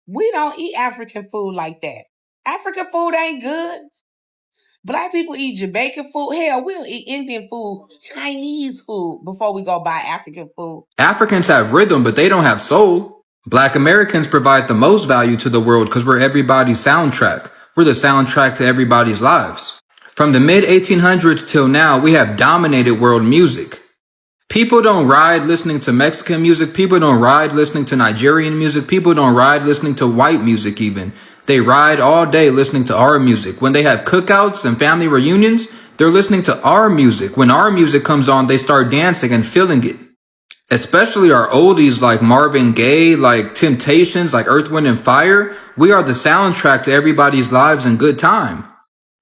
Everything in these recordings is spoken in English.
We don't eat African food like that. African food ain't good. Black people eat Jamaican food. Hell, we'll eat Indian food, Chinese food before we go buy African food. Africans have rhythm, but they don't have soul. Black Americans provide the most value to the world because we're everybody's soundtrack. We're the soundtrack to everybody's lives. From the mid-1800s till now, we have dominated world music. People don't ride listening to Mexican music. People don't ride listening to Nigerian music. People don't ride listening to white music even. They ride all day listening to our music. When they have cookouts and family reunions, they're listening to our music. When our music comes on, they start dancing and feeling it. Especially our oldies like Marvin Gaye, like Temptations, like Earth, Wind, and Fire. We are the soundtrack to everybody's lives and good time.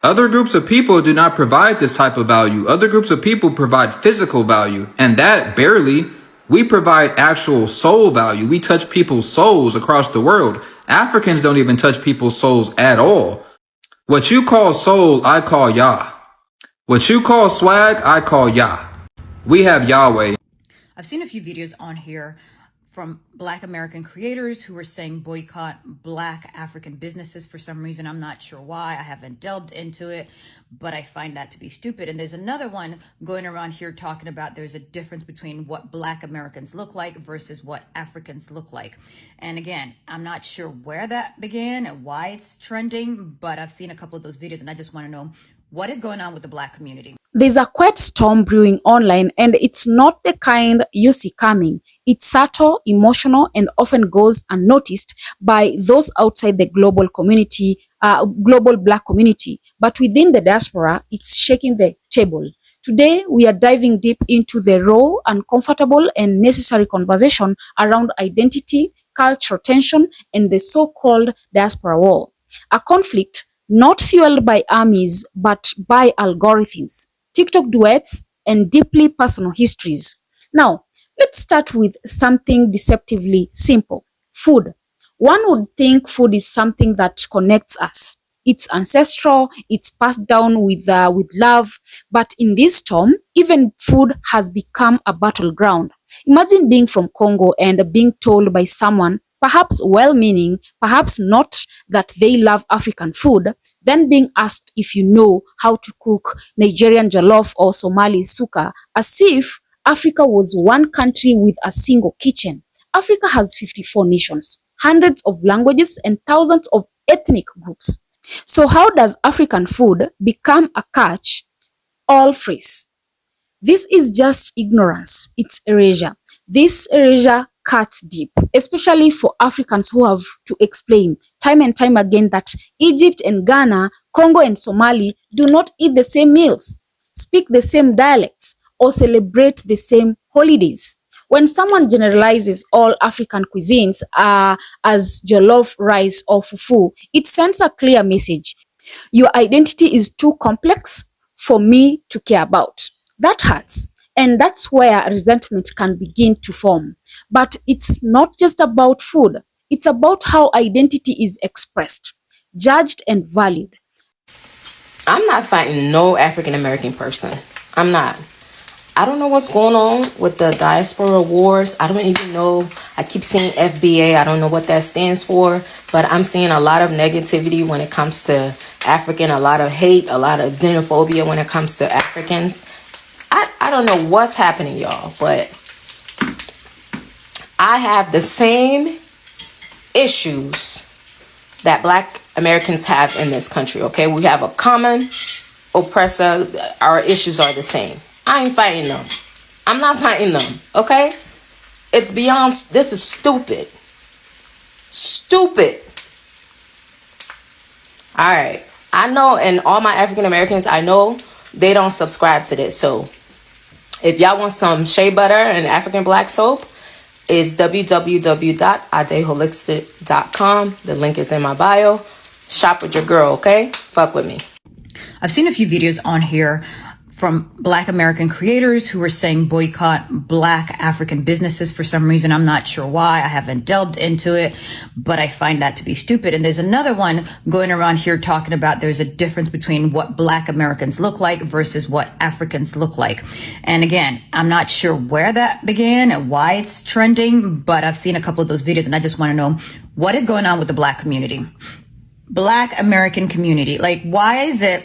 Other groups of people do not provide this type of value. Other groups of people provide physical value, and that barely. We provide actual soul value. We touch people's souls across the world. Africans don't even touch people's souls at all. What you call soul, I call Yah. What you call swag, I call Yah. We have Yahweh. I've seen a few videos on here from Black American creators who are saying boycott Black African businesses for some reason. I'm not sure why. I haven't delved into it, but I find that to be stupid. And there's another one going around here talking about there's a difference between what Black Americans look like versus what Africans look like. And again, I'm not sure where that began and why it's trending, but I've seen a couple of those videos and I just want to know what is going on with the Black community. There's a quiet storm brewing online, and it's not the kind you see coming. It's subtle, emotional, and often goes unnoticed by those outside the global community, global Black community. But within the diaspora, it's shaking the table. Today, we are diving deep into the raw, uncomfortable, and necessary conversation around identity, cultural tension, and the so-called diaspora war. A conflict not fueled by armies, but by algorithms, TikTok duets, and deeply personal histories. Now, let's start with something deceptively simple. Food. One would think food is something that connects us. It's ancestral, it's passed down with love, but in this storm, even food has become a battleground. Imagine being from Congo and being told by someone, perhaps well-meaning, perhaps not, that they love African food, then being asked if you know how to cook Nigerian jollof or Somali suka, as if Africa was one country with a single kitchen. Africa has 54 nations, hundreds of languages, and thousands of ethnic groups. So how does African food become a catch-all phrase? This is just ignorance. It's erasure. This erasure cuts deep, especially for Africans who have to explain time and time again that Egypt and Ghana, Congo and Somali do not eat the same meals, speak the same dialects, or celebrate the same holidays. When someone generalizes all African cuisines as jollof rice or fufu, it sends a clear message. Your identity is too complex for me to care about. That hurts. And that's where resentment can begin to form. But it's not just about food. It's about how identity is expressed, judged, and valued. I'm not fighting no African American person. I'm not. I don't know what's going on with the Diaspora Wars. I don't even know. I keep seeing FBA. I don't know what that stands for. But I'm seeing a lot of negativity when it comes to African, a lot of hate, a lot of xenophobia when it comes to Africans. I don't know what's happening, y'all, but I have the same issues that Black Americans have in this country, okay? We have a common oppressor. Our issues are the same. I ain't fighting them. I'm not fighting them, okay? It's beyond, this is stupid. Stupid. All right. I know, and all my African Americans, I know they don't subscribe to this, so if y'all want some shea butter and African black soap, it's www.adeholistic.com. The link is in my bio. Shop with your girl, okay? Fuck with me. I've seen a few videos on here from Black American creators who are saying boycott Black African businesses for some reason. I'm not sure why. I haven't delved into it, but I find that to be stupid. And there's another one going around here talking about there's a difference between what Black Americans look like versus what Africans look like. And again, I'm not sure where that began and why it's trending, but I've seen a couple of those videos and I just want to know what is going on with the Black community, Black American community. Like, why is it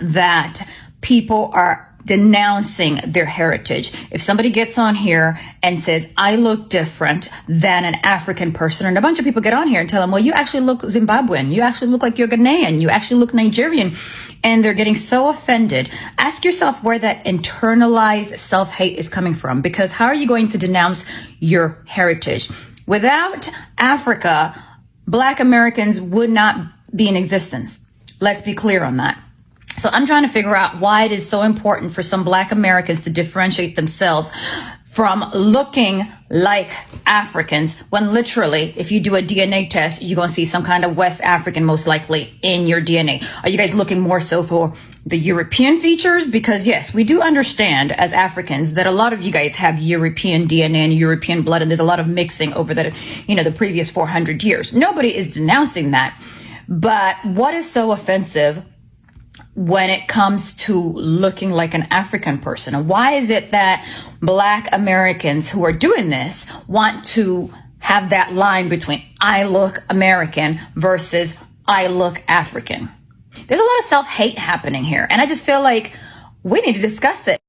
that people are denouncing their heritage? If somebody gets on here and says, I look different than an African person, and a bunch of people get on here and tell them, well, you actually look Zimbabwean, you actually look like you're Ghanaian, you actually look Nigerian, and they're getting so offended. Ask yourself where that internalized self-hate is coming from, because how are you going to denounce your heritage? Without Africa, Black Americans would not be in existence. Let's be clear on that. So I'm trying to figure out why it is so important for some Black Americans to differentiate themselves from looking like Africans, when literally, if you do a DNA test, you're going to see some kind of West African most likely in your DNA. Are you guys looking more so for the European features? Because yes, we do understand as Africans that a lot of you guys have European DNA and European blood, and there's a lot of mixing over the previous 400 years. Nobody is denouncing that. But what is so offensive when it comes to looking like an African person? And why is it that Black Americans who are doing this want to have that line between I look American versus I look African? There's a lot of self-hate happening here, and I just feel like we need to discuss it.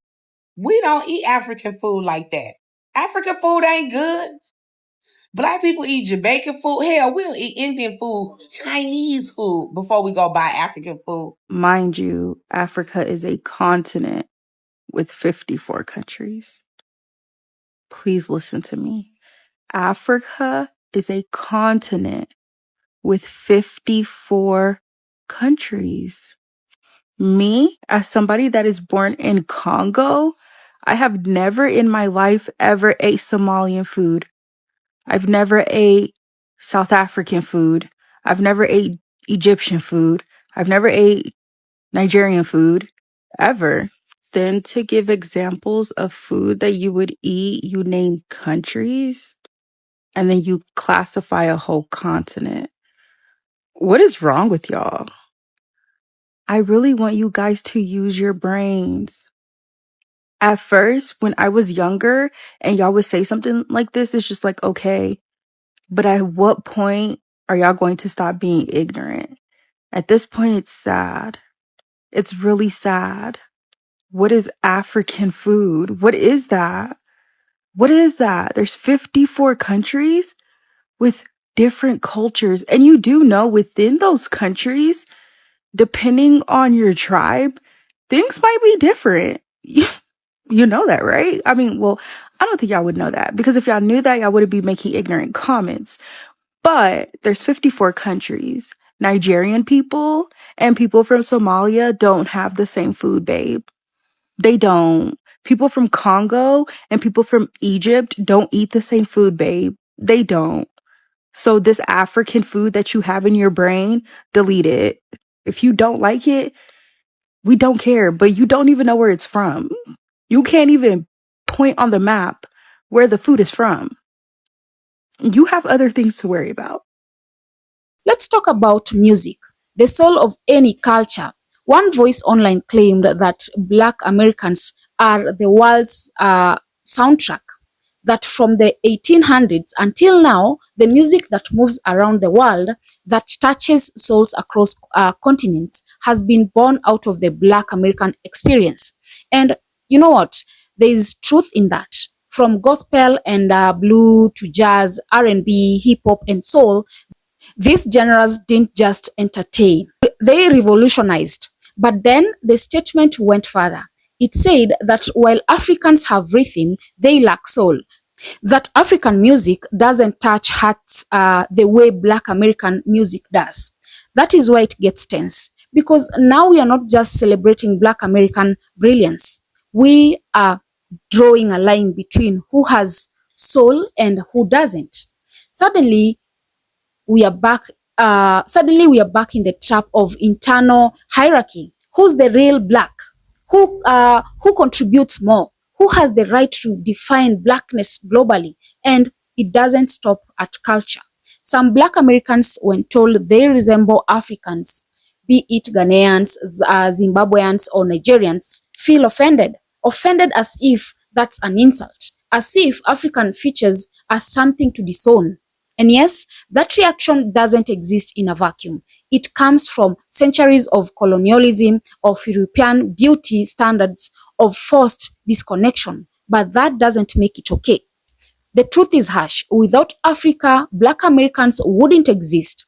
We don't eat African food like that. African food ain't good. Black people eat Jamaican food. Hell, we'll eat Indian food, Chinese food before we go buy African food. Mind you, Africa is a continent with 54 countries. Please listen to me. Africa is a continent with 54 countries. Me, as somebody that is born in Congo, I have never in my life ever ate Somalian food. I've never ate South African food. I've never ate Egyptian food. I've never ate Nigerian food, ever. Then to give examples of food that you would eat, you name countries, and then you classify a whole continent. What is wrong with y'all? I really want you guys to use your brains. At first, when I was younger and y'all would say something like this, it's just like, okay, but at what point are y'all going to stop being ignorant? At this point, it's sad. It's really sad. What is African food? What is that? What is that? There's 54 countries with different cultures. And you do know within those countries, depending on your tribe, things might be different. You know that, right? I mean, well, I don't think y'all would know that, because if y'all knew that, y'all wouldn't be making ignorant comments. But there's 54 countries. Nigerian people and people from Somalia don't have the same food, babe. They don't. People from Congo and people from Egypt don't eat the same food, babe. They don't. So this African food that you have in your brain, delete it. If you don't like it, we don't care, but you don't even know where it's from. You can't even point on the map where the food is from. You have other things to worry about. Let's talk about music, the soul of any culture. One voice online claimed that Black Americans are the world's soundtrack, that from the 1800s until now, the music that moves around the world, that touches souls across continents, has been born out of the Black American experience. And you know what? There is truth in that. From gospel and blue to jazz, R&B, hip hop, and soul, these genres didn't just entertain, they revolutionized. But then the statement went further. It said that while Africans have rhythm, they lack soul. That African music doesn't touch hearts the way Black American music does. That is why it gets tense. Because now we are not just celebrating Black American brilliance. We are drawing a line between who has soul and who doesn't. Suddenly, we are back in the trap of internal hierarchy. Who's the real Black? who contributes more, who has the right to define blackness globally, and it doesn't stop at culture. Some Black Americans, when told they resemble Africans, be it Ghanaians, Zimbabweans, or Nigerians, feel offended as if that's an insult, as if African features are something to disown. And yes, that reaction doesn't exist in a vacuum. It comes from centuries of colonialism, of European beauty standards, of forced disconnection. But that doesn't make it okay. The truth is harsh. Without Africa, Black Americans wouldn't exist.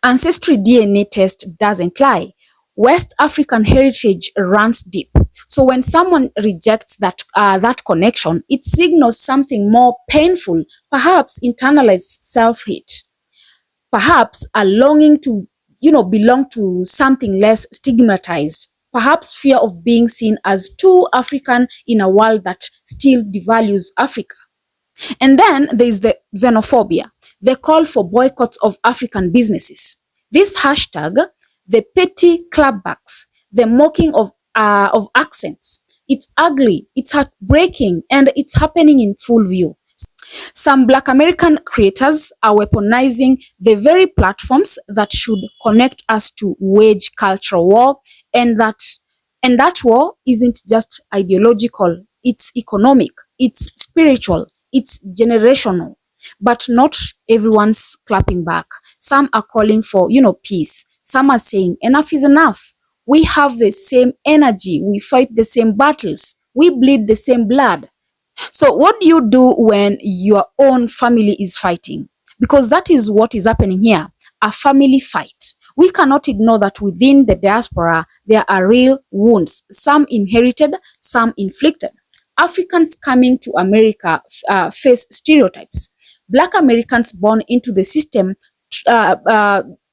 Ancestry DNA test doesn't lie. West African heritage runs deep. So when someone rejects that connection, it signals something more painful, perhaps internalized self-hate, perhaps a longing to, belong to something less stigmatized, perhaps fear of being seen as too African in a world that still devalues Africa. And then there's the xenophobia, the call for boycotts of African businesses. This hashtag, the petty clapbacks, the mocking of accents, it's ugly, it's heartbreaking, and it's happening in full view. Some Black American creators are weaponizing the very platforms that should connect us to wage cultural war, and that war isn't just ideological, it's economic, it's spiritual, it's generational. But not everyone's clapping back. Some are calling for, peace. Some are saying enough is enough. We have the same energy, we fight the same battles, we bleed the same blood. So what do you do when your own family is fighting? Because that is what is happening here, a family fight. We cannot ignore that within the diaspora, there are real wounds, some inherited, some inflicted. Africans coming to America face stereotypes. Black Americans born into the system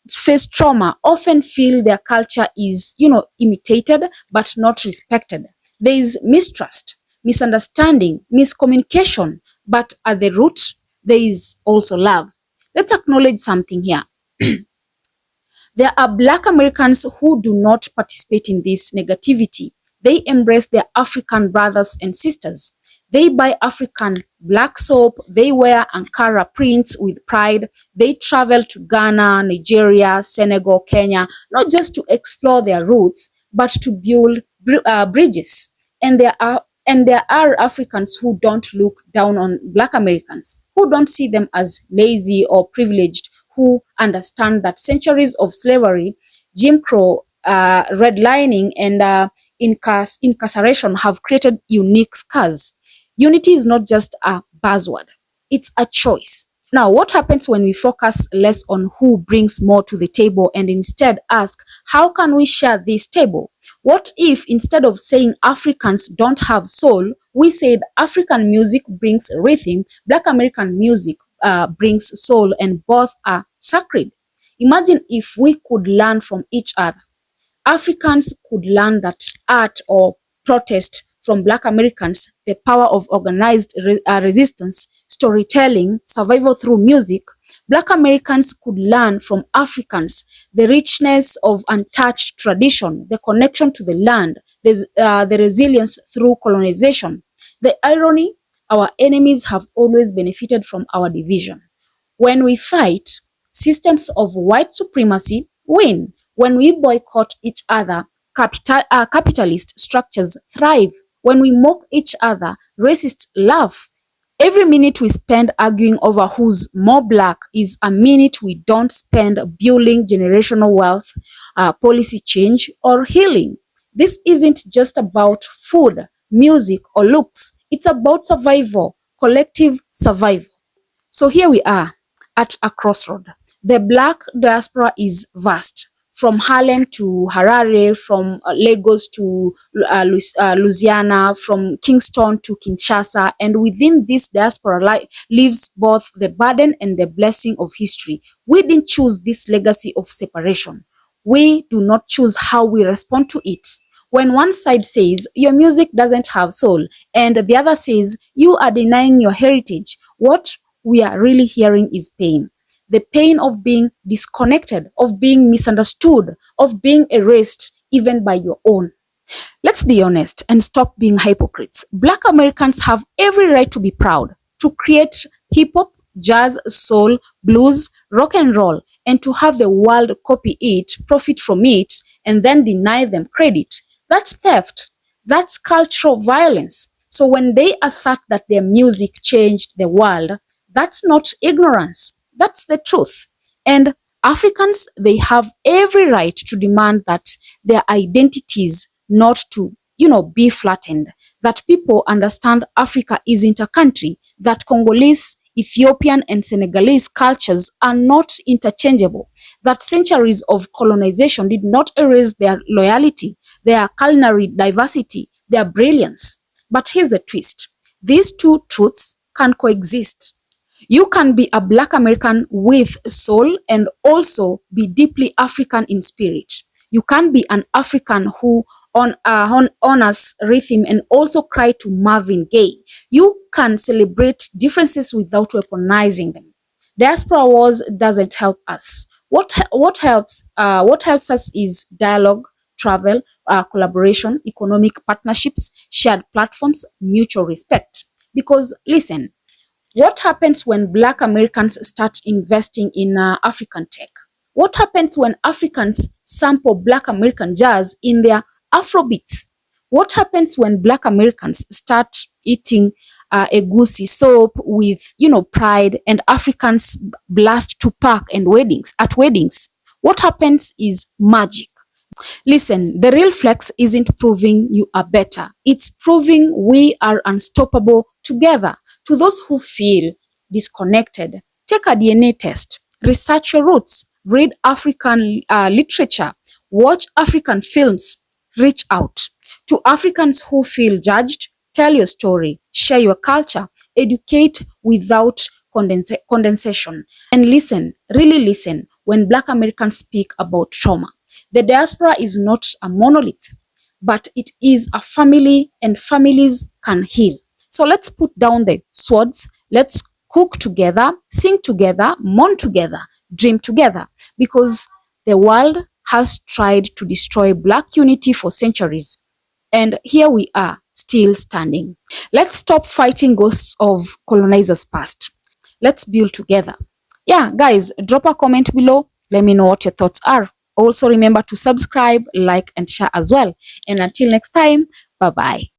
face trauma, often feel their culture is, imitated but not respected. There is mistrust, misunderstanding, miscommunication, but at the root, there is also love. Let's acknowledge something here. There are Black Americans who do not participate in this negativity. They embrace their African brothers and sisters. They buy African black soap. They wear Ankara prints with pride. They travel to Ghana, Nigeria, Senegal, Kenya, not just to explore their roots, but to build bridges. And there are Africans who don't look down on Black Americans, who don't see them as lazy or privileged, who understand that centuries of slavery, Jim Crow, redlining, and incarceration have created unique scars. Unity is not just a buzzword, it's a choice. Now, what happens when we focus less on who brings more to the table and instead ask, how can we share this table? What if instead of saying Africans don't have soul, we said African music brings rhythm, Black American music brings soul, and both are sacred? Imagine if we could learn from each other. Africans could learn that art or protest from Black Americans, the power of organized resistance, storytelling, survival through music. Black Americans could learn from Africans the richness of untouched tradition, the connection to the land, the resilience through colonization. The irony, our enemies have always benefited from our division. When we fight, systems of white supremacy win. When we boycott each other, capitalist structures thrive. When we mock each other, racists laugh. Every minute we spend arguing over who's more Black is a minute we don't spend building generational wealth, policy change, or healing. This isn't just about food, music, or looks. It's about survival, collective survival. So here we are at a crossroad. The Black diaspora is vast. From Harlem to Harare, from Lagos to Louisiana, from Kingston to Kinshasa, and within this diaspora lives both the burden and the blessing of history. We didn't choose this legacy of separation. We do not choose how we respond to it. When one side says, your music doesn't have soul, and the other says, you are denying your heritage, what we are really hearing is pain. The pain of being disconnected, of being misunderstood, of being erased, even by your own. Let's be honest and stop being hypocrites. Black Americans have every right to be proud, to create hip hop, jazz, soul, blues, rock and roll, and to have the world copy it, profit from it, and then deny them credit. That's theft. That's cultural violence. So when they assert that their music changed the world, that's not ignorance. That's the truth. And Africans, they have every right to demand that their identities not to, be flattened, that people understand Africa isn't a country, that Congolese, Ethiopian, and Senegalese cultures are not interchangeable, that centuries of colonization did not erase their loyalty, their culinary diversity, their brilliance. But here's the twist: these two truths can coexist. You can be a Black American with soul and also be deeply African in spirit. You can be an African who honors rhythm and also cry to Marvin Gaye. You can celebrate differences without weaponizing them. Diaspora Wars doesn't help us. What helps us is dialogue, travel, collaboration, economic partnerships, shared platforms, mutual respect. Because listen, what happens when Black Americans start investing in African tech? What happens when Africans sample Black American jazz in their Afrobeats? What happens when Black Americans start eating egusi soup with, pride, and Africans blast Tupac and weddings? What happens is magic. Listen, the real flex isn't proving you are better. It's proving we are unstoppable together. To those who feel disconnected, take a DNA test, research your roots, read African literature, watch African films, reach out. To Africans who feel judged, tell your story, share your culture, educate without condensation. And listen, really listen when Black Americans speak about trauma. The diaspora is not a monolith, but it is a family, and families can heal. So let's put down the swords. Let's cook together, sing together, mourn together, dream together, because the world has tried to destroy Black unity for centuries. And here we are, still standing. Let's stop fighting ghosts of colonizers past. Let's build together. Yeah, guys, drop a comment below. Let me know what your thoughts are. Also remember to subscribe, like, and share as well. And until next time, bye-bye.